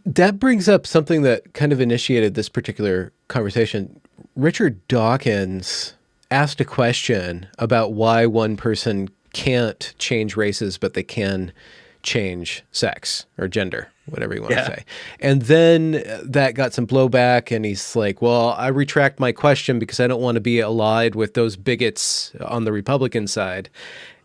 That brings up something that kind of initiated this particular conversation. Richard Dawkins asked a question about why one person can't change races, but they can change sex or gender, whatever you want to Yeah. say. And then that got some blowback, and he's like, well, I retract my question because I don't want to be allied with those bigots on the Republican side.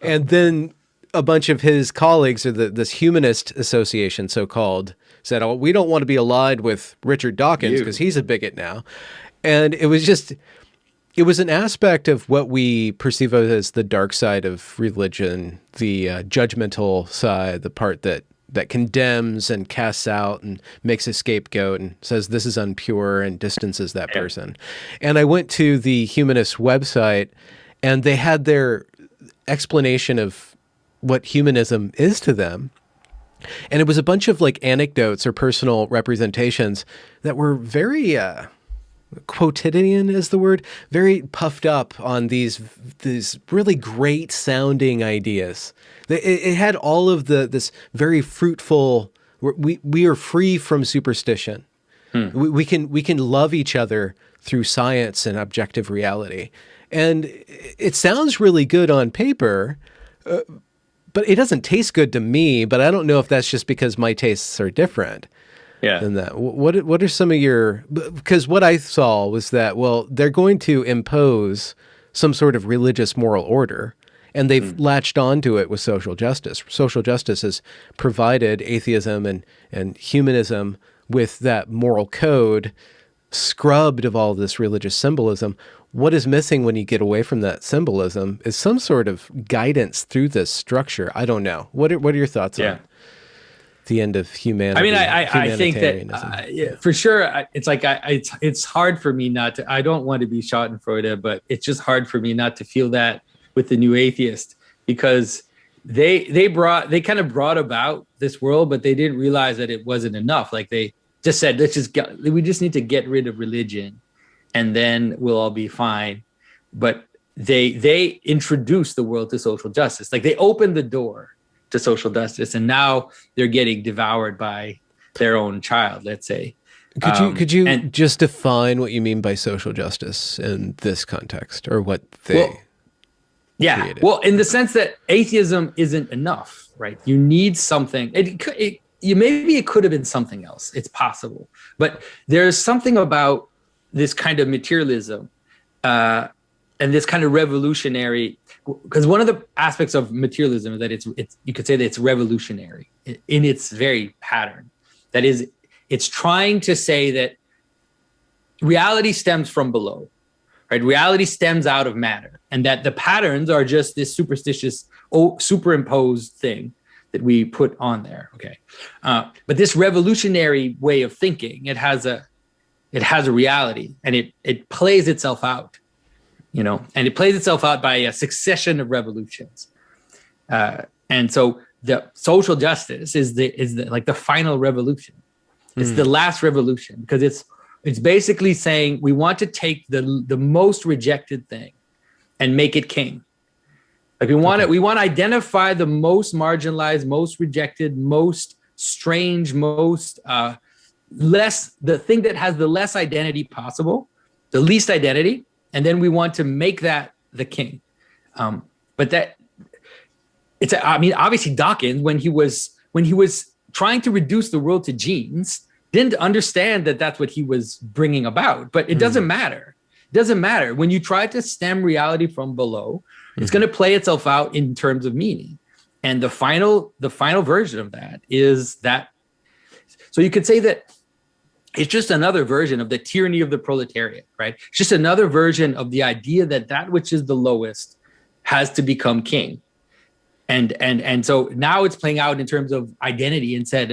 And then a bunch of his colleagues, or this humanist association, so-called, said, oh, we don't want to be allied with Richard Dawkins because You. he's a bigot now. And it was an aspect of what we perceive as the dark side of religion, the judgmental side, the part that condemns and casts out and makes a scapegoat and says this is unpure and distances that Yeah. person. And I went to the humanist website, and they had their explanation of what humanism is to them. And it was a bunch of like anecdotes or personal representations that were very quotidian is the word, very puffed up on these really great sounding ideas. It had all of this very fruitful. We are free from superstition. We can love each other through science and objective reality, and it sounds really good on paper. But it doesn't taste good to me, but I don't know if that's just because my tastes are different Yeah. than that. What are some of your, because what I saw was that, well, they're going to impose some sort of religious moral order, and they've latched onto it with social justice. Social justice has provided atheism and humanism with that moral code scrubbed of all this religious symbolism. What is missing when you get away from that symbolism is some sort of guidance through this structure. I don't know. What are your thoughts Yeah. on the end of I mean, humanity, I think that humanitarianism? yeah, for sure. It's like it's hard for me not to. I don't want to be Schadenfreude, but it's just hard for me not to feel that with the new atheist, because they kind of brought about this world, but they didn't realize that it wasn't enough. Like they just said, we just need to get rid of religion, and then we'll all be fine. But they introduced the world to social justice. Like they opened the door to social justice, and now they're getting devoured by their own child, let's say. Could you And just define what you mean by social justice in this context, or what they well, yeah, created? well, in the sense that atheism isn't enough, right? You need something. Maybe it could have been something else. It's possible, but there's something about this kind of materialism and this kind of revolutionary, because one of the aspects of materialism is that it's you could say that it's revolutionary in its very pattern. That is, it's trying to say that reality stems from below, right? Reality stems out of matter, and that the patterns are just this superstitious, superimposed thing that we put on there. Okay, but this revolutionary way of thinking, it has a reality, and it plays itself out, and it plays itself out by a succession of revolutions. And so the social justice is like the final revolution. It's the last revolution, because it's basically saying we want to take the most rejected thing and make it king. Like we want to identify the most marginalized, most rejected, most strange, most the thing that has the less identity possible, the least identity, and then we want to make that the king. But that obviously Dawkins, when he was trying to reduce the world to genes, didn't understand that that's what he was bringing about. But it doesn't matter. It doesn't matter. When you try to stem reality from below, it's going to play itself out in terms of meaning. And the final version of that is that. So you could say that it's just another version of the tyranny of the proletariat, right? It's just another version of the idea that which is the lowest has to become king. And so now it's playing out in terms of identity instead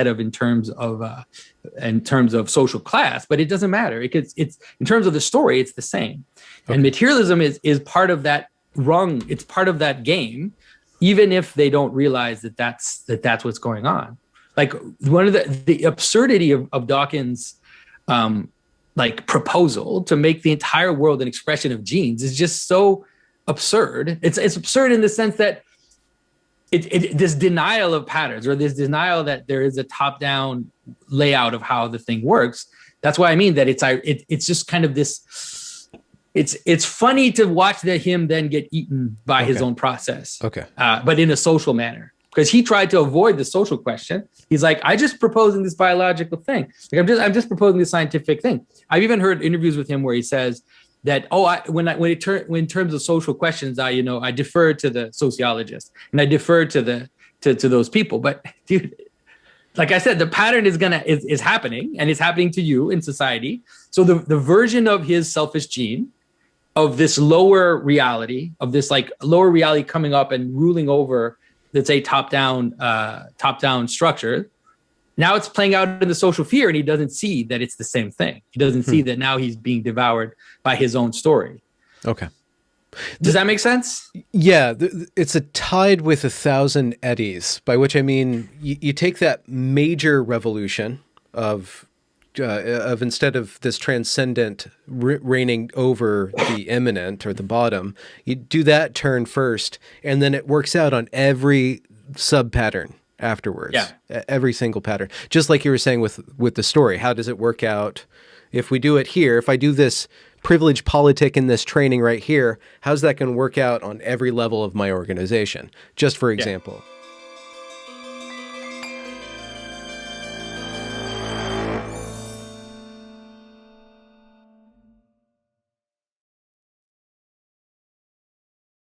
of in terms of social class, but it doesn't matter. It's in terms of the story, it's the same. Okay. And materialism is part of that rung. It's part of that game, even if they don't realize that's what's going on. Like one of the absurdity of Dawkins' like proposal to make the entire world an expression of genes is just so absurd. It's absurd in the sense that this denial of patterns, or this denial that there is a top-down layout of how the thing works. That's why I mean that it's just kind of this. It's funny to watch him then get eaten by his own process. Okay. But in a social manner, because he tried to avoid the social question. He's like, I just proposing this biological thing. Like I'm just proposing this scientific thing. I've even heard interviews with him where he says that, when in terms of social questions, I defer to the sociologist and I defer to those people. But dude, like I said, the pattern is happening, and it's happening to you in society. So the version of his selfish gene, of this lower reality, coming up and ruling over, let's say, top-down structure. Now it's playing out in the social fear, and he doesn't see that it's the same thing. He doesn't see that now he's being devoured by his own story. Okay. Does that make sense? Yeah, it's a tide with 1,000 eddies, by which I mean you take that major revolution of instead of this transcendent reigning over the immanent or the bottom, you do that turn first, and then it works out on every sub pattern afterwards. Yeah. Every single pattern. Just like you were saying with the story, how does it work out? If we do it here, if I do this privilege politic in this training right here, how's that going to work out on every level of my organization? Just for example.